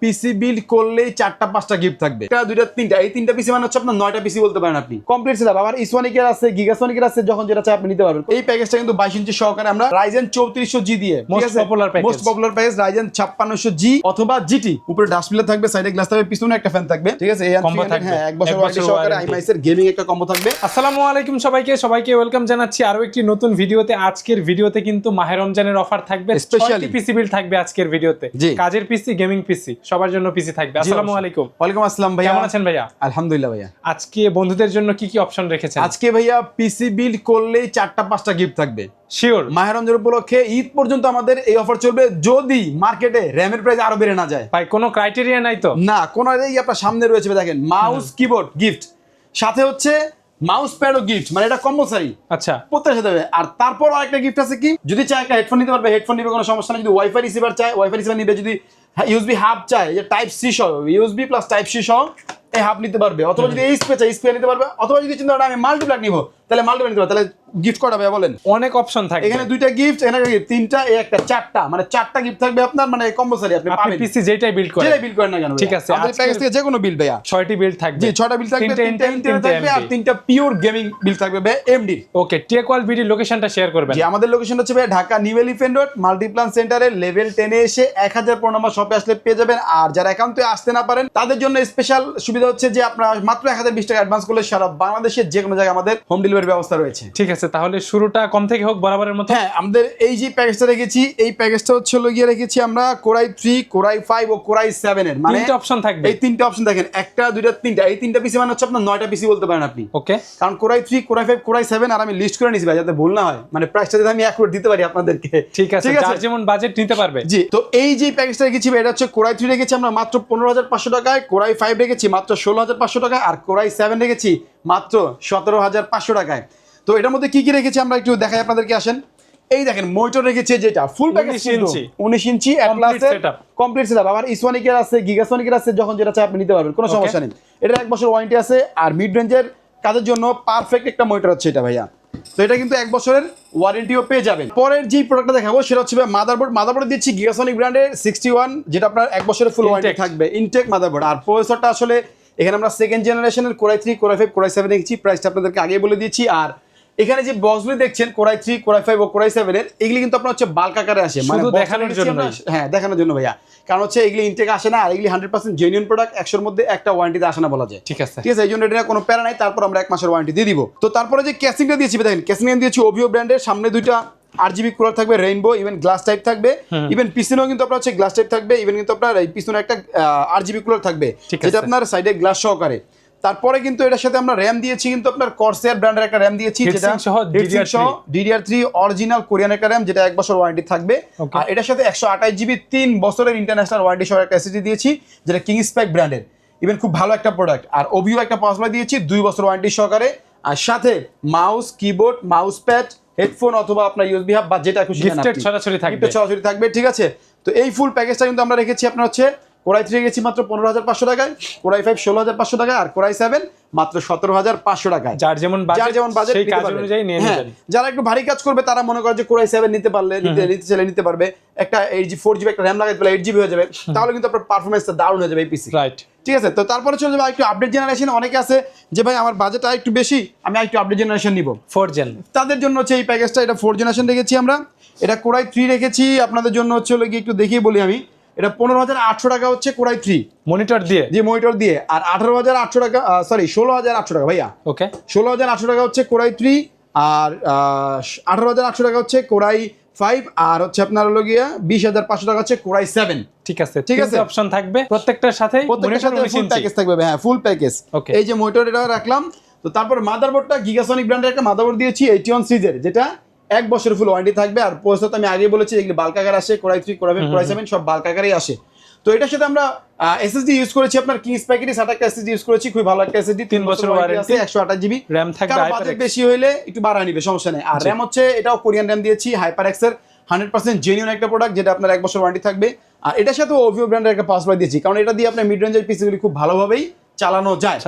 PC build করলেই 4টা 5টা গিফট থাকবে, একটা দুইটা তিনটা, এই তিনটা পিসি মানে হচ্ছে আপনার 9টা পিসি বলতে পারেন আপনি। কমপ্লিট সেটআপ, আবার ইসোনিকের আছে, গিগাসনিকের আছে, যখন যেটা চাই আপনি নিতে পারবেন। এই প্যাকেজটা কিন্তু 22 ইঞ্চি সহকারে আমরা Ryzen 3400G দিয়ে, most popular package Ryzen 5600G অথবা GT। উপরে ডাস্টবিন থাকবে, সাইডে গ্লাস থাকবে, পিছনে একটা ফ্যান থাকবে, ঠিক আছে। এই কম্বো থাকবে, হ্যাঁ, 1 বছর ওয়ারেন্টি সহকারে IMAX এর গেমিং একটা কম্বো থাকবে। আসসালামু আলাইকুম সবাইকে ওয়েলকাম জানাচ্ছি আরো একটি নতুন ভিডিওতে। আজকের ভিডিওতে কিন্তু মাহে রমজানের অফার থাকবে, স্পেশালি পিসি বিল্ড থাকবে আজকের ভিডিওতে। কাজের পিসি, গেমিং পিসি, সবার জন্য পিসি থাকবে। আসসালামু আলাইকুম। ওয়ালাইকুম আসসালাম ভাইয়া, কেমন আছেন ভাইয়া? আলহামদুলিল্লাহ ভাইয়া। আজকে বন্ধুদের জন্য কি কি অপশন রেখেছেন? আজকে ভাইয়া পিসি বিল্ড করলেই 4টা 5টা গিফট থাকবে শিওর। মাহে রমজান উপলক্ষে ঈদ পর্যন্ত আমাদের এই অফার চলবে, যদি মার্কেটে র‍্যামের প্রাইস আরো বেড়ে না যায়। ভাই কোনো ক্রাইটেরিয়া নাই তো? না, কোনো, এই আপনার সামনে রয়েছে দেখেন, মাউস কিবোর্ড গিফট, সাথে হচ্ছে মাউস প্যাডও গিফট, মানে এটা কম্পালসারি। আচ্ছা, প্রত্যেকের সাথে হবে। আর তারপর আরেকটা গিফট আছে, কি যদি চায় একটা হেডফোন নিতে পারবে, হেডফোন নিবে, কোনো সমস্যা নেই। যদি ওয়াইফাই রিসিভার চায়, ওয়াইফাই রিসিভার নিবে। যদি ইউএসবি হাব চায়, যে টাইপ সি সহ, ইউএসবি প্লাস টাইপ সি সহ এই হাব নিতে পারবে। অথবা যদি এইচপি চায়, এইচপি নিতে পারবে। অথবা যদি চিন্তা করেন আমি মাল্টিপ্ল্যাক নিব, তাহলে মাল্টিপ্ল্যাক নিতে পারবে। তাহলে গিফট করা হবে, বলেন। অনেক অপশন থাকবে। এখানে দুইটা গিফট, এখানে তিনটা, এই একটা, 4টা, মানে 4টা গিফট থাকবে আপনার, মানে কম্পালসারি। আপনি পাবেন পিসি যেটাই বিল্ড করেন, যেটাই বিল্ড করেন না কেন, ঠিক আছে। আমাদের প্যাকেজ থেকে যে কোনো বিল্ড ভাইয়া 6টি বিল্ড থাকবে। জি, 6টা বিল্ড থাকবে, 3টা ইন্টেল থাকবে, আর 3টা পিওর গেমিং বিল্ড থাকবে ভাই, এমডি। ওকে, টেকওয়াল ভিডি লোকেশনটা শেয়ার করবেন। জি, আমাদের লোকেশন হচ্ছে ভাই Dhaka new elephant road Multiplan সেন্টারে লেভেল 10 এ এসে 1000 নম্বর শপে আসলে পেয়ে যাবেন। আর যারা একান্তই আসতে না পারেন, তাদের জন্য স্পেশাল সুবিধা হচ্ছে যে আপনারা মাত্র 1020 টাকা অ্যাডভান্স করলে সারা বাংলাদেশের যে কোনো জায়গায় আমাদের হোম ডেলিভারি ব্যবস্থা রয়েছে। ঠিক আছে, তাহলে শুরুটা কম থেকে হোক, বরাবরের মতো। হ্যাঁ, আমাদের এই যে প্যাকেজটা রেখেছি, এই প্যাকেজটা হচ্ছে গিয়ে রেখেছি আমরা কোরাই 3, কোরাই 5 ও কোরাই 7 এর, মানে তিনটা অপশন থাকবে। এই তিনটা অপশন দেখেন, একটা দুইটা তিনটা, এই তিনটা পিসি মানে হচ্ছে আপনার 9টা পিসি বলতে পারেন আপনি। ওকে, কারণ কোরাই 3, কোরাই 5, কোরাই 7 আর আমি লিস্ট করে নিয়েছি ভাই, যাতে ভুল না হয়, মানে প্রাইসটা যাতে আমি অ্যাকুরেট দিতে পারি আপনাদেরকে। ঠিক আছে, যার যেমন বাজেট নিতে পারবে। জি, তো এই যে প্যাকেজটা রেখেছি ভাই, এটা হচ্ছে কোরাই 3 রেখেছি আমরা মাত্র 15,500 টাকায়, কোরাই 5 রেখেছি মাত্র 16,500 টাকায়, আর কোরাই 7 রেখেছি মাত্র 17,500 টাকায়। তো এটার মধ্যে কি কি রেখেছি আমরা একটু দেখাই আপনাদেরকে, আসেন। এই দেখেন, মনিটর রেখেছি, যেটা ফুল প্যাকেজ 19 ইঞ্চি অ্যাটলাসের কমপ্লিট সেটআপ, আবার ইসোনিকের আছে, গিগাসনিকের আছে, যখন যেটা চাই আপনি নিতে পারবেন, কোনো সমস্যা নেই। এটা 1 বছর ওয়ারেন্টি আছে, আর মিড রেঞ্জের কাজের জন্য পারফেক্ট একটা মনিটর হচ্ছে এটা ভাইয়া। তো এটা কিন্তু 1 বছরের ওয়ারেন্টিও পেয়ে যাবেন। পরের যে প্রোডাক্টটা দেখাবো সেটা হচ্ছে মাদারবোর্ড দিচ্ছি গিগাসনিক ব্র্যান্ডের 61, যেটা আপনার 1 বছরের ফুল ওয়ারেন্টি থাকবে, ইনটেক মাদারবোর্ড। আর প্রসেসরটা আসলে এখানে আমরা সেকেন্ড জেনারেশনের কোরাই 3, কোরাই 5, কোরাই 7 রেখেছি, প্রাইসটা আপনাদেরকে আগেই বলে দিয়েছি। আর এখানে যে বক্সগুলি দেখছেন কোরাই 3, কোরাই 5 ও কোরাই 7 এর, এগুলি কিন্তু আপনার হচ্ছে বাল্ক আকারে আসে, মানে দেখানোর জন্য। হ্যাঁ, দেখানোর জন্য ভাইয়া, কারণ হচ্ছে এগুলি ইনটেক আসে না, আর এগুলি 100% জেনুইন প্রোডাক্ট, 100 মধ্যে একটা ওয়ারেন্টিতে আসে না বলা যায়। ঠিক আছে, এই জন্য এটা কোনো প্যারা নাই। তারপর আমরা 1 মাসের ওয়ারেন্টি দিয়ে দিব। তো তারপরে যে কেসিংটা দিয়েছি দেখেন, কেসিং দিয়েছি ওভিও ব্র্যান্ডের, সামনে দুইটা RGB কুলার থাকবে, রেইনবো, ইভেন গ্লাস টাইপ থাকবে, ইভেন পিছনেও কিন্তু আপনার হচ্ছে গ্লাস টাইপ থাকবে, ইভেন কিন্তু আপনার এই পিছনে একটা RGB কুলার থাকবে, যেটা আপনার সাইডে গ্লাস সহকারে। তারপরে কিন্তু এটার সাথে আমরা র‍্যাম দিয়েছি, কিন্তু আপনার কর্সেয়ার ব্র্যান্ডের একটা র‍্যাম দিয়েছি, যেটা DDR3 অরিজিনাল কোরিয়ান একটা র‍্যাম, যেটা 1 বছর ওয়ারেন্টি থাকবে। আর এটার সাথে 128GB 3 বছরের ইন্টারন্যাশনাল ওয়ারেন্টি সহ একটা SSD দিয়েছি, যেটা কিংস্প্যাক ব্র্যান্ডের, ইভেন খুব ভালো একটা প্রোডাক্ট। আর ওভিও একটা পাওয়ার সাপ্লাই দিয়েছি 2 বছর ওয়ারেন্টি সহকারে। আর সাথে mouse, keyboard, mouse pad, headphone অথবা আপনার ইউএসবি হাব বা যেটা খুশি গিফটেড সরাসরি থাকবে, ঠিক আছে। তো এই ফুল প্যাকেজটা কিন্তু আমরা রেখেছি আপনার হচ্ছে কোরাই 3 গেছি মাত্র 15,500 টাকায়, কোরাই 5 16,500 টাকায়, আর কোরাই 7 মাত্র 17,500 টাকায়। যার যেমন বাজেট সেই কাজ অনুযায়ী নিয়ে নেবেন। যারা একটু ভারী কাজ করবে, তারা মনে করে যে কোরাই 7 নিতে পারলে নিতে পারবে, একটা 4GB একটা র‍্যাম লাগাইতে পারলে 8GB হয়ে যাবে, তাহলে কিন্তু আপনার পারফরম্যান্সটা দারুণ হয়ে যাবে এই পিসি, রাইট? ঠিক আছে। তো তারপরে চলে যাবে একটু আপডেট জেনারেশন। অনেকে আছে যে ভাই আমার বাজেট একটু বেশি, আমি একটু আপডেট জেনারেশন নিব, 4 জেন, তাদের জন্য হচ্ছে এই প্যাকেজটা। এটা 4 জেনারেশন রেখেছি আমরা, এটা কোরাই 3 রেখেছি আপনাদের জন্য হচ্ছে একটু দেখিয়ে বলি আমি। এটা 15,800 টাকা হচ্ছে কোরাই 3 মনিটর দিয়ে, যে মনিটর দিয়ে, আর 18,800 টাকা, সরি 16,800 টাকা ভাইয়া। ওকে, 16,800 টাকা হচ্ছে কোরাই 3, আর 18,800 টাকা হচ্ছে কোরাই 5, আর হচ্ছে আপনার হলো গিয়া 20,500 টাকা হচ্ছে কোরাই 7। ঠিক আছে, ঠিক আছে, অপশন থাকবে প্রত্যেকটার সাথে, ফুল প্যাকেজ থাকবে হ্যাঁ, ফুল প্যাকেজ। এই যে মনিটর এটা রাখলাম। তো তারপর মাদারবোর্ডটা গিগাসনিক ব্র্যান্ডের একটা মাদারবোর্ড দিয়েছি 81 সিরিজের, যেটা 1 বছরের ফুল ওয়ারেন্টি থাকবে। আর প্রসেসর তো আমি আগে বলেছি এগুলো বাল্ক আকার আসে, কোরাই 3, কোরাই 5, কোরাই 7 সব বাল্ক আকারেই আসে। তো এটার সাথে আমরা SSD ইউজ করেছি, আপনার কিংস্প্যাকেরই SATA একটা SSD ইউজ করেছি, খুব ভালো একটা SSD, 3 বছর ওয়ারেন্টি আছে, 128GB র‍্যাম থাকবে। বাজেট বেশি হইলে একটু বাড়ায় নিবে, সমস্যা নেই। আর র‍্যাম হচ্ছে এটাও কোরিয়ান র‍্যাম দিয়েছি, HyperX এর 100% জেনুইন একটা প্রোডাক্ট, যেটা আপনার 1 বছর ওয়ারেন্টি থাকবে। আর এটার সাথে ওভিও ব্র্যান্ডের একটা পাওয়ার সাপ্লাই দিয়েছি, কারণ এটা দিয়ে আপনার মিড রেঞ্জের পিসিগুলি খুব ভালোভাবেই চালানো যায়।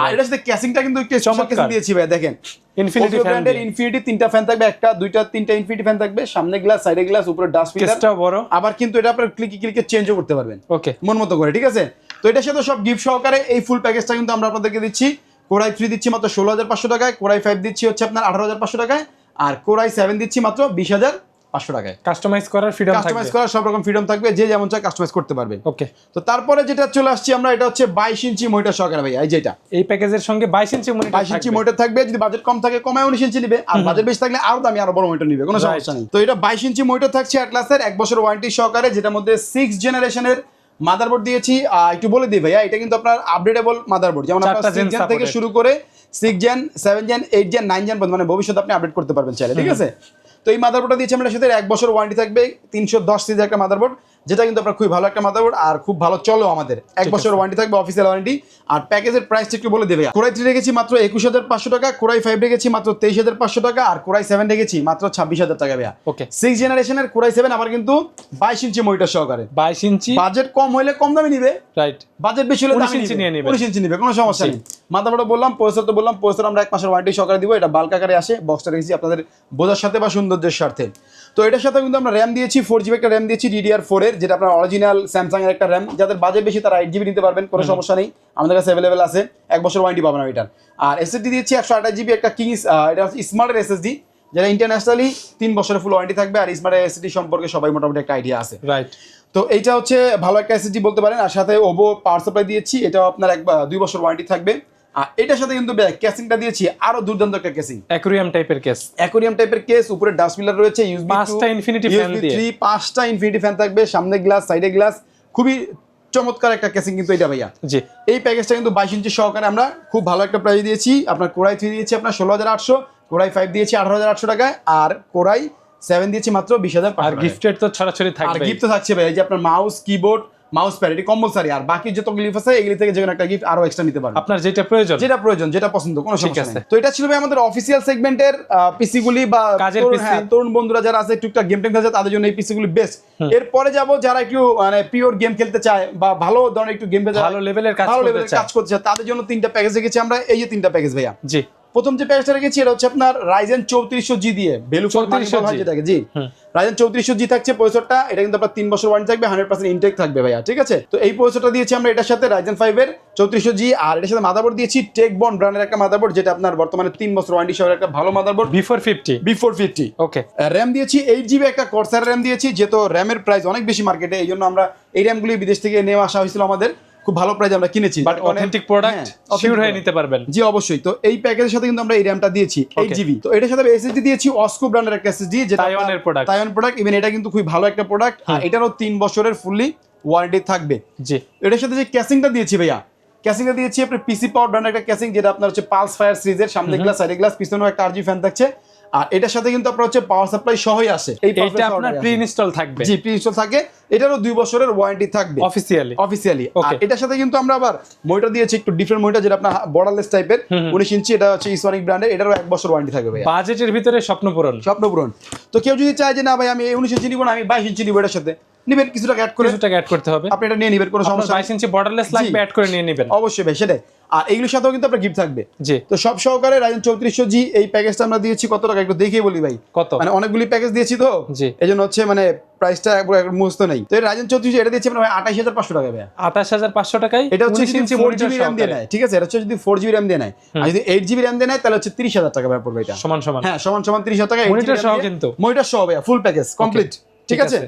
আর এটার সাথে ক্যাসিংটা কিন্তু একটু চমৎকার ক্যাসিং দিয়েছি ভাই, দেখেন ইনফিনিটি ব্র্যান্ডের ইনফিনিটি 3টা ফ্যান থাকবে, একটা দুইটা তিনটা ইনফিনিটি ফ্যান থাকবে, সামনে গ্লাস, সাইডে গ্লাস, উপরে ডাস্ট ফিল্টারটাও বড়। আবার কিন্তু এটা আপনারা ক্লিকে চেঞ্জও করতে পারবেন ওকে মন মতো করে, ঠিক আছে। তো এটার সাথে সব গিফট সহকারে এই ফুল প্যাকেজটা কিন্তু আমরা আপনাদেরকে দিচ্ছি। কোরাই 3 দিচ্ছি মাত্র 16,500 টাকায়, কোরাই 5 দিচ্ছি হচ্ছে আপনার 18,500 টাকায়, আর কোরাই 7 দিচ্ছি মাত্র 20,500 টাকায়। কাস্টমাইজ করার ফ্রিডম থাকবে, কাস্টমাইজ করার সব রকম ফ্রিডম থাকবে, যে যেমন চায় কাস্টমাইজ করতে পারবে ওকে। তো তারপরে যেটা চলে আসছি আমরা, এটা হচ্ছে 22 ইঞ্চি মনিটর সহকারে ভাই, এই যেটা এই প্যাকেজের সঙ্গে 22 ইঞ্চি মনিটর থাকবে। যদি বাজেট কম থাকে কমায় 19 ইঞ্চি নিবে, আর বাজেট বেশি থাকলে আরো দামি আরো বড় মনিটর নিবে, কোনো সমস্যা নেই। তো এটা 22 ইঞ্চি মনিটর থাকছে অ্যাটলাসের 1 বছর ওয়ারেন্টি সহকারে, যেটার মধ্যে 6 জেনারেশনের মাদারবোর্ড দিয়েছি। একটু বলে দিই ভাইয়া, এটা কিন্তু আপনার আপডেটেবল মাদারবোর্ড, যেমন আপনার 6 জেন থেকে শুরু করে 6 জেন 7 জেন 8 জেন 9 জেন মানে ভবিষ্যতে আপনি আপডেট করতে পারবেন চাইলে, ঠিক আছে। তো এই মাদারবোর্ডটা দিয়েছি আমরা, সাথে 1 বছর ওয়ারেন্টি থাকবে, 310 সিরিজের একটা মাদারবোর্ড, যেটা কিন্তু আপনার খুবই ভালো একটা মাদারবোর্ড, আর খুব ভালো চলো আমাদের 1 বছর ওয়ারেন্টি থাকবে, অফিসিয়াল ওয়ারেন্টি। আর প্যাকেজের প্রাইসটা একটু বলে দেবে, কোরাই 3 রেখেছি মাত্র 21,500 টাকা, কোরাই 5 রেখেছি মাত্র 23,500 টাকা, আর কোরাই 7 রেখেছি মাত্র 26,000 টাকা ভাইয়া ওকে। 6 জেনারেশনের কোরাই 7 আবার কিন্তু 22 ইঞ্চি মনিটর সহকারে, 22 ইঞ্চি। বাজেট কম হলে কম দামে নিবে, রাইট, বাজেট বেশি হলে 19 ইঞ্চি নিয়ে নিবে, 19 ইঞ্চি নিবে, কোনো সমস্যা নেই। মাদারবোর্ড বললাম, প্রসেসর তো বললাম, প্রসেসর আমরা 1 মাসের ওয়ারেন্টি সহকারে দিব, এটা বাল্ক আকারে আসে, বক্সটা রেখেছি আপনাদের বোঝার সাথে বা সৌন্দর্যের স্বার্থে। তো এটার সাথে কিন্তু আমরা র্যাম দিয়েছি 4GB একটা র্যাম দিয়েছি DDR4 এর, যেটা আপনার অরিজিনাল স্যামসাং এর একটা র্যাম, যাদের বাজেট বেশি তারা 8GB নিতে পারবেন, কোনো সমস্যা নেই, আমাদের কাছে অ্যাভেলেবেল আছে, 1 বছর ওয়ারেন্টি পাবেন এটার। আর SSD দিয়েছি 128GB একটা কিংস, এটা হচ্ছে স্মার্টের SSD, যেটা ইন্টারন্যাশনালি 3 বছরের ফুল ওয়ারেন্টি থাকবে। আর স্মার্টের SSD সম্পর্কে সবাই মোটামুটি একটা আইডিয়া আছে, রাইট। তো এইটা হচ্ছে ভালো একটা SSD বলতে পারেন। আর সাথে ওভো পাওয়ার সাপ্লাই দিয়েছি, এটাও আপনার 2 বছর ওয়ারেন্টি থাকবে। আর এটার সাথে কিন্তু ক্যাসিংটা দিয়েছি, আরো দুর্দান্ত একটা ক্যাসিং, অ্যাকোয়ারিয়াম টাইপের কেস, উপরে ডাস্ট ফিল্টার রয়েছে, USB 5টা ইনফিনিটি ফ্যান দিয়ে, 5টা ইনফিনিটি ফ্যান থাকবে, সামনে গ্লাস, সাইডে গ্লাস, খুবই চমৎকার একটা ক্যাসিং কিন্তু এটা ভাইয়া জি। এই প্যাকেজটা কিন্তু 22 ইঞ্চি সহকারে আমরা খুব ভালো একটা প্রাইস দিয়েছি। আপনার কোরাই 3 দিয়েছি আপনার 16,800, কোরাই 5 দিয়েছি 18,800 টাকায়, আর কোরাই 7 দিয়েছি মাত্র 20,500। আর গিফটেড তো ছড়াছড়ি থাকবে, আর গিফট তো থাকছে ভাই, এই যে আপনার মাউস, কিবোর্ড, মাউস প্যাড, এটি কম্পালসারি। আর বাকি যত গিফট আছে এগুলি থেকে যে কোনো একটা গিফট আরো এক্সট্রা নিতে পারবেন, আপনার যেটা প্রয়োজন, যেটা পছন্দ, কোনো সমস্যা নেই। তো এটা ছিল ভাই আমাদের অফিসিয়াল সেগমেন্টের পিসি গুলি, বা কাজের পিসি, তরুণ বন্ধুরা যারা আছে টুকটাক গেম টেম খেলতে তাদের জন্য এই পিসি গুলি বেস্ট। এরপরে যাব যারা একটু মানে পিওর গেম খেলতে চায়, বা ভালো ধরনের একটু গেম খেলতে, ভালো লেভেলের কাজ করতে চায়, তাদের জন্য 3টা প্যাকেজ রেখেছি আমরা, এই যে 3টা প্যাকেজ ভাইয়া জি। প্রথম যে প্যাকেজটা রেখেছি এটা হচ্ছে আপনার Ryzen 3400G দিয়ে, ভ্যালু ফর মানি বলা হয় যেটাকে জি, Ryzen 3400G থাকছে প্রসেসরটা, এটা কিন্তু আপনার 3 বছর ওয়ারেন্টি থাকবে, 100% ইনটেক থাকবে ভাইয়া, ঠিক আছে। তো এই প্রসেসরটা দিয়েছি আমরা এটার সাথে Ryzen 5 এর 3400G, আর এটার সাথে মাদারবোর্ড দিয়েছি টেকবন ব্র্যান্ডের একটা মাদারবোর্ড, যেটা আপনার বর্তমানে 3 বছর ওয়ারেন্টি সহ একটা ভালো মাদারবোর্ড, B450 ওকে। র্যাম দিয়েছি 8GB একটা Corsair র্যাম দিয়েছি, যেহেতু র্যামের প্রাইস অনেক বেশি মার্কেটে, এই জন্য আমরা এই র্যামগুলি বিদেশ থেকে নিয়ে আসা হয়েছিল আমাদের, খুব ভালো প্রাইস আমরা কিনেছি, বাট অথেন্টিক প্রোডাক্ট শিওর হয়ে নিতে পারবেন জি অবশ্যই। তো এই প্যাকেজের সাথে কিন্তু আমরা এই র্যামটা দিয়েছি 8GB। তো এটার সাথে SSD দিয়েছি অস্কো ব্র্যান্ডের একটা SSD, যেটা তাইওয়ানের প্রোডাক্ট, ইভেন এটা কিন্তু খুব ভালো একটা প্রোডাক্ট, আর এটারও 3 বছরের ফুললি ওয়ারেন্টি থাকবে জি। এটার সাথে যে ক্যাসিংটা দিয়েছি ভাইয়া, ক্যাসিংটা দিয়েছি আপনার পিসি পাওয়ার ব্র্যান্ডের একটা ক্যাসিং, যেটা আপনার হচ্ছে পালস ফায়ার সিরিজের, সামনে গ্লাস, সাইডে গ্লাস, পিছনেও একটা RGB ফ্যান থাকছে। আর এটার সাথে কিন্তু আপনার হচ্ছে পাওয়ার সাপ্লাই সহই আসে, এইটা আপনার প্রি ইনস্টল থাকবে জি, প্রি ইনস্টল থাকে, এটারও 2 বছরের ওয়ারেন্টি থাকবে অফিসিয়ালি। আর এটার সাথে কিন্তু আমরা আবার মনিটর দিয়েছি একটু ডিফারেন্ট মনিটর, যেটা আপনার বর্ডারলেস টাইপের 19 ইঞ্চি, এটা হচ্ছে ইসোনিক ব্র্যান্ডের, এটারও 1 বছর ওয়ারেন্টি থাকবে ভাই, বাজেটের ভিতরে স্বপ্ন পূরণ। তো কেউ যদি চায় যে না ভাই আমি 19 ইঞ্চি নিব না, আমি 22 ইঞ্চি নিব, এটার সাথে নিবেন, কিছু টাকা অ্যাড করতে হবে, আপনি এটা নিয়ে নেবেন, কোনো সমস্যা নাই, 22 ইঞ্চি বর্ডারলেস লাগবে, অ্যাড করে নিয়ে নেবেন অবশ্যই ভাই, সেটাই। আর এইগুলোর সাথেও কিন্তু আপনার গিফট থাকবে জি। তো সব সহকারে Ryzen 3400G এই প্যাকেজটা আমরা দিয়েছি কত টাকা একটু দেখিয়ে বলি ভাই, কত মানে অনেকগুলি প্যাকেজ দিয়েছি তো জি, এজন্য হচ্ছে মানে প্রাইসটা একবার মুহূর্ত নেই। তো Ryzen 3400 এটা দিয়েছি আমরা 28500 টাকা ভাই, 28500 টাকায়। এটা হচ্ছে 4GB RAM দিয়ে নেয়, ঠিক আছে, এটা হচ্ছে যদি 4GB RAM দিয়ে নেয়, আর যদি 8GB RAM দিয়ে নেয় তাহলে হচ্ছে 30000 টাকা ভাই পড়বে, এটা সমান হ্যাঁ সমান 30000 টাকা, মনিটর সহ, কিন্তু মনিটর সহ ভাই ফুল প্যাকেজ কমপ্লিট, ঠিক আছে।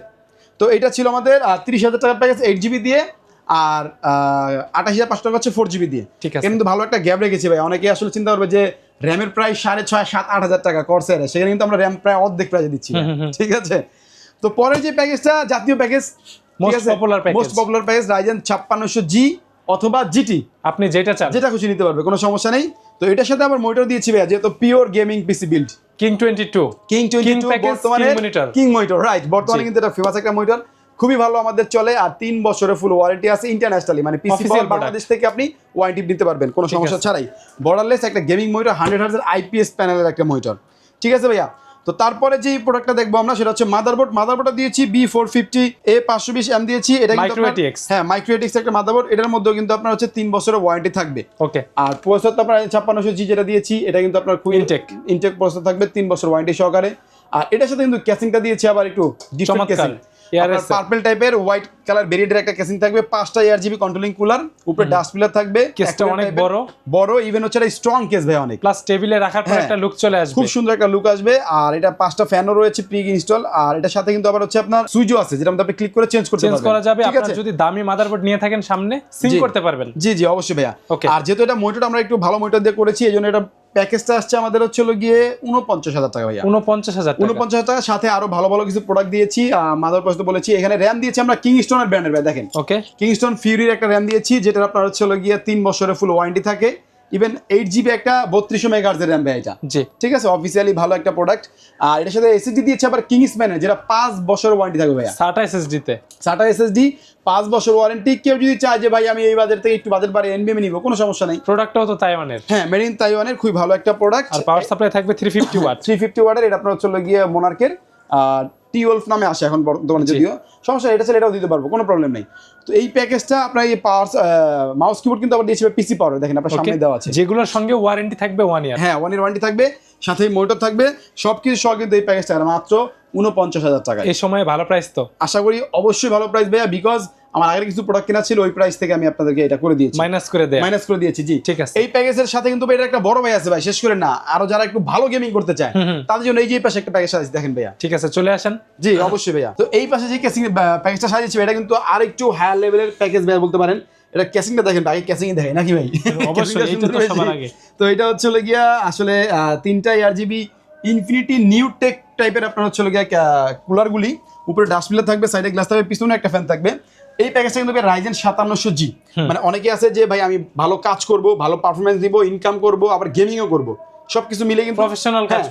তো এটা ছিল আমাদের 30000 টাকার প্যাকেজ 8GB দিয়ে, আর 28500 টাকা হচ্ছে 4GB দিয়ে, ঠিক আছে। কিন্তু ভালো একটা গ্যাপ রেখেছি ভাই, অনেকে আসলে চিন্তা করবে যে র্যামের প্রাইস 6.5 7 8000 টাকা Corsair, সেখানে কিন্তু আমরা র্যাম প্রায় অর্ধেক প্রাইসে দিচ্ছি, ঠিক আছে। তো পরের যে প্যাকেজটা জাতীয় package, most popular package Ryzen 5600G অথবা GT, আপনি যেটা খুশি নিতে পারবে, কোনো সমস্যা নেই। তো এটার সাথে আবার মনিটর দিয়েছি ভাই, যেহেতু pure gaming PC build, King 22 বর্তমানে কিং মনিটর, রাইট, বর্তমানে কিন্তু এটা ফেমাস একটা মনিটর, খুবই ভালো আমাদের চলে, আর 3 বছরের ফুল ওয়ারেন্টি আছে ইন্টারন্যাশনালি, মানে পিসি বাংলাদেশ থেকে আপনি ওয়ারেন্টি নিতে পারবেন কোনো সমস্যা ছাড়াই, বর্ডারলেস একটা গেমিং মনিটর, 100 Hz IPS প্যানেলের একটা মনিটর, ঠিক আছে ভাইয়া। তো তো তারপরে যে প্রোডাক্টটা দেখবো আমরা সেটা হচ্ছে মাদারবোর্ডটা দিয়েছি B450A520M দিয়েছি। এটা কিন্তু হ্যাঁ মাইক্রোএটিক্স একটা মাদারবোর্ড, এটার মধ্যেও কিন্তু আপনার হচ্ছে 3 বছরের ওয়ারেন্টি থাকবে। ওকে। আর প্রসেসর তো আপনার 5600G যেটা দিয়েছি, এটা কিন্তু আপনার ইনটেক প্রসেসর থাকবে 3 বছর ওয়ারেন্টি সহকারে। আর এটার সাথে কিন্তু ক্যাসিংটা দিয়েছি আবার একটু ডিফারেন্ট ক্যাসিং, পার্পল টাইপের হোয়াইট কালার ভেরিয়েন্টের একটা ক্যাসিং থাকবে, 5টা ARGB কন্ট্রোলিং কুলার, উপরে ডাস্ট পিলার থাকবে, কেসটা অনেক বড় ইভেন হচ্ছে এটা স্ট্রং কেস ভাই অনেক, প্লাস টেবিলে রাখার পর একটা লুক চলে আসবে, খুব সুন্দর একটা লুক আসবে। আর এটা 5টা ফ্যানও রয়েছে প্রি ইনস্টল। আর এটার সাথে কিন্তু আবার হচ্ছে আপনার সুইচও আছে, যেটা আপনি ক্লিক করে চেঞ্জ করা যাবে। আপনারা যদি দামি মাদারবোর্ড নিয়ে থাকেন সামনে সিঙ্ক করতে পারবেন। জি অবশ্যই ভাইয়া। আর যেহেতু এটা মনিটর আমরা একটু ভালো মনিটর দিয়ে করেছি, এইজন্য এটা প্যাকেজটা আসছে আমাদের হচ্ছে গিয়ে 49,000 টাকা ভাইয়া। 49,000 টাকা, সাথে আরো ভালো ভালো কিছু প্রোডাক্ট দিয়েছি। মাদারবোর্ড তো বলেছি, এখানে র্যাম দিয়েছি আমরা কিংস্টনের ব্র্যান্ডের ভাই, দেখেন ওকে কিংস্টন ফিউরির একটা র্যাম দিয়েছি, যেটা আপনার হচ্ছে গিয়ে 3 বছরের ফুল ওয়ারেন্টি থাকে। ইভেন 8GB একটা 3200 মেগাহার্টজের র্যাম ভাই এটা। জি ঠিক আছে, অফিসিয়ালি ভালো একটা প্রোডাক্ট। আর এটার সাথে এসএসডি দিয়েছে আবার কিংসম্যানের, যেটা 5 বছরের ওয়ারেন্টি থাকবে ভাইয়া। SATA SSD তে SATA SSD 5 বছর ওয়ারেন্টি। কেউ যদি চায় যে ভাই আমি এই বাজার থেকে একটু বাজেট বাড়িয়ে NVMe নিব, কোনো সমস্যা নেই। প্রোডাক্টটাও তো তাইওয়ানের, হ্যাঁ মেড ইন তাইওয়ানের, খুবই ভালো একটা প্রোডাক্ট। আর পাওয়ার সাপ্লাই থাকবে 350 ওয়াট। 350 ওয়াটের, এটা আপনার হচ্ছে গিয়ে মোনার্কের T12 নামে আসে এখন বর্তমানে, যদিও সমস্যা এটা ছিল, এটাও দিতে পারবো, কোনো প্রবলেম নেই। তো এই প্যাকেজটা আপনার এই পাওয়ার মাউস কিবোর্ড কিন্তু আবার দিয়েছে পিসি পাওয়ার, দেখেন আপনার সামনে দেওয়া আছে, যেগুলোর সঙ্গে ওয়ারেন্টি থাকবে 1 ইয়ার। হ্যাঁ 1 ইয়ার ওয়ারেন্টি থাকবে, সাথে মনিটর থাকবে, সবকিছু সহ কিন্তু এই প্যাকেজটা মাত্র 49,000 টাকা। এই সময় ভালো প্রাইস তো, আশা করি অবশ্যই ভালো প্রাইস ভাইয়া, বিকজ আমার আগের কিছু প্রোডাক্ট কেনা ছিল, ওই প্রাইস থেকে আমি আপনাদেরকে এটা করে দিয়েছি, মাইনাস করে দিয়েছি। জি ঠিক আছে। এই প্যাকেজের সাথে কিন্তু এটা একটা বড় ভাই আছে ভাই, শেষ করে না, আরো যারা একটু ভালো গেমিং করতে চায় তাদের জন্য এই যে পাশে একটা প্যাকেজ আছে, দেখেন ভাইয়া। ঠিক আছে, চলে আসেন। জি অবশ্যই ভাইয়া। তো এই পাশে যে কেসিং প্যাকেজটা সাজিয়েছি, এটা কিন্তু আরেকটু হায়ার লেভেলের প্যাকেজ ভাইয়া বলতে পারেন। এটা ক্যাসিংটা দেখেন, আগে ক্যাসিং দেখেন নাকি ভাই? অবশ্যই, এটা তো সবার আগে। তো এটা হচ্ছে গিয়া আসলে 3টা ARGB ইনফিনিটি নিউ টেক টাইপের আপনার হচ্ছে গিয়া কুলারগুলি, উপরে ডাস্টবিন থাকবে, সাইডে গ্লাস থাকবে, পিছনে একটা ফ্যান থাকবে। এই প্যাকেজটা কিন্তু Ryzen 5700G, মানে অনেকে আছে যে ভাই আমি ভালো কাজ করব, ভালো পারফরমেন্স দিব, ইনকাম করব, আবার গেমিংও করব, সবকিছু মিলে কিন্তু প্রফেশনাল কাজ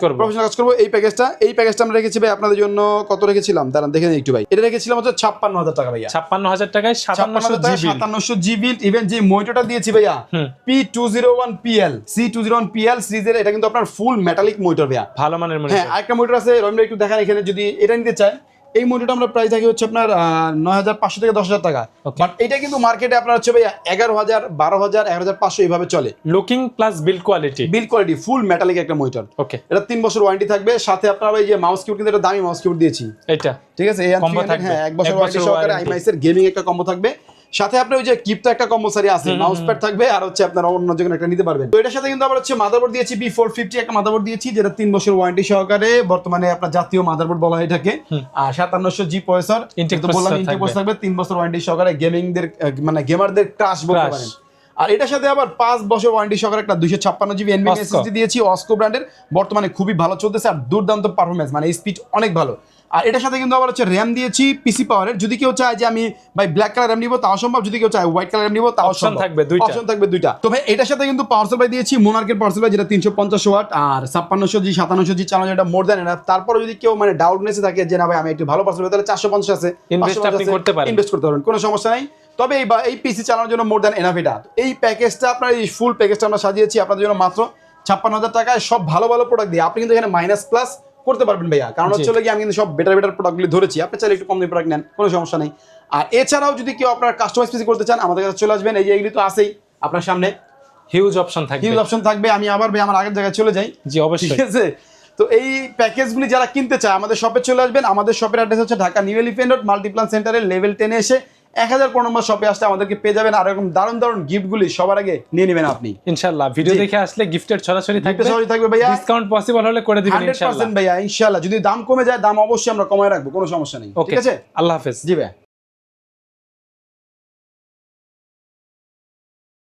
করব। এই প্যাকেজটা আমরা রেখেছি ভাই আপনাদের জন্য। কত রেখেছিলাম দাঁড়ান দেখে নিই একটু ভাই। এটা রেখেছিলাম হচ্ছে 56,000 টাকা ভাইয়া। 56,000 টাকায় 5700G বিল্ড। ইভেন যে মনিটরটা দিয়েছি ভাইয়া P201PL C201PL সিরিজের, এটা কিন্তু আপনার ফুল মেটালিক মনিটর ভাইয়া, ভালো মানের মনিটর। হ্যাঁ আরেকটা মনিটর আছে, রহিম একটু দেখান এখানে, যদি এটা নিতে চায়। এই মনিটরটা আমরা প্রাইস থাকি হচ্ছে আপনার 9,500 থেকে 10,000 টাকা, বাট এটা কিন্তু মার্কেটে আপনার হচ্ছে ভাইয়া 11,000, 12,000, 11,500 এইভাবে চলে। Looking plus build quality full metallic একটা মনিটর। ওকে, এটা 3 বছর ওয়ারেন্টি থাকবে, সাথে আপনার এই যে মাউস কিবোর্ড, কিন্তু এটা দামি মাউস কিবোর্ড দিয়েছি এটা, ঠিক আছে। হ্যাঁ 1 বছর ওয়ারেন্টি সহকারে iMax এর গেমিং একটা কম্বো থাকবে, সাথে আপনার ওই যে কিপটা একটা কম্পালসারি আছে, মাউস প্যাড থাকবে, আর হচ্ছে আপনারা অন্য যেকোনো একটা নিতে পারবেন। তো এটার সাথে কিন্তু আবার হচ্ছে মাদারবোর্ড দিয়েছি B450 একটা মাদারবোর্ড দিয়েছি, যেটা 3 বছর ওয়ারেন্টি সহকারে, বর্তমানে আপনার জাতীয় মাদারবোর্ড বলা হয় এটাকে। আর 5700G প্রসেসর, কিন্তু বললাম ইনটেক প্রসেসর থাকবে, 3 বছর ওয়ারেন্টি সহকারে, গেমিংদের মানে গেমারদের ক্রাশ বলতে পারেন। আর এটার সাথে আবার 5 বছর ওয়ারেন্টি সহকারে একটা 256GB NVMe SSD দিয়েছি, অস্কো ব্র্যান্ডের, বর্তমানে খুবই ভালো চলতেছে, আর দুর্দান্ত পারফরমেন্স, মানে স্পিড অনেক ভালো। আর এটার সাথে কিন্তু আবার হচ্ছে র্যাম দিয়েছি পিসি পাওয়ারের, যদি কেউ চায় যে আমি ভাই ব্ল্যাক কালার র্যাম নিব তাও সম্ভব, যদি কেউ চায় হোয়াইট কালার র্যাম নিব তাও সম্ভব, অপশন থাকবে দুইটা। তো ভাই এটার সাথে কিন্তু পাওয়ার সাপ্লাই দিয়েছি মোনার্কের পাওয়ার সাপ্লাই, যেটা 350 ওয়াট, আর 5600G 5700G চালানো, এটা মোর দ্যান এনাফ। তারপরে যদি কেউ মানে ডাউট নেসে থাকে যে না ভাই আমি একটু ভালো পাওয়ার সাপ্লাই, তাহলে 450 আছে, ইনভেস্ট করতে পারেন, কোনো সমস্যা নাই। তবে এই পিসি চালানোর জন্য মোর দ্যান এনাফ এটা। এই প্যাকেজটা আপনার এই ফুল প্যাকেজটা আমরা সাজিয়েছি আপনাদের জন্য মাত্র 56,000 টাকায়, সব ভালো ভালো প্রোডাক্ট দিয়ে। আপনি কিন্তু এখানে মাইনাস প্লাস করতে পারবেন ভাইয়া, কারণ হচ্ছে কি আমি কিন্তু সব বেটার প্রোডাক্টগুলি ধরেছি, আপনি চাইলে একটু কম দামি প্রোডাক্ট নেন, কোনো সমস্যা নেই। আর এছাড়াও যদি কেউ আপনার কাস্টমাইজ পিসি করতে চান, আমাদের কাছে চলে আসবেন, এই যে এগুলি তো আছেই আপনার সামনে, হিউজ অপশন থাকবে। আমি আবার ভাই আমার আগের জায়গায় চলে যাই। জি অবশ্যই, ঠিক আছে। তো এই প্যাকেজগুলি যারা কিনতে চায় আমাদের শপে চলে আসবেন। আমাদের শপের অ্যাড্রেস হচ্ছে Dhaka new elephant road Multiplan সেন্টারের লেভেল 10 এসে 1004 নম্বর শপে আসলে আমাদেরকে পেয়ে যাবেন। আর এরকম দারুণ গিফটগুলি সবার আগে নিয়ে নেবেন আপনি ইনশাআল্লাহ। ভিডিও দেখে আসলে গিফটের ছড়াছড়ি থাকবে ভাইয়া, ডিসকাউন্ট পসিবল হলে করে দিবেন ইনশাআল্লাহ। 100% ভাইয়া ইনশাআল্লাহ। যদি দাম কমে যায় দাম অবশ্যই আমরা কমায় রাখবো, কোনো সমস্যা নেই, ঠিক আছে। আল্লাহ হাফেজ। জি ভাই।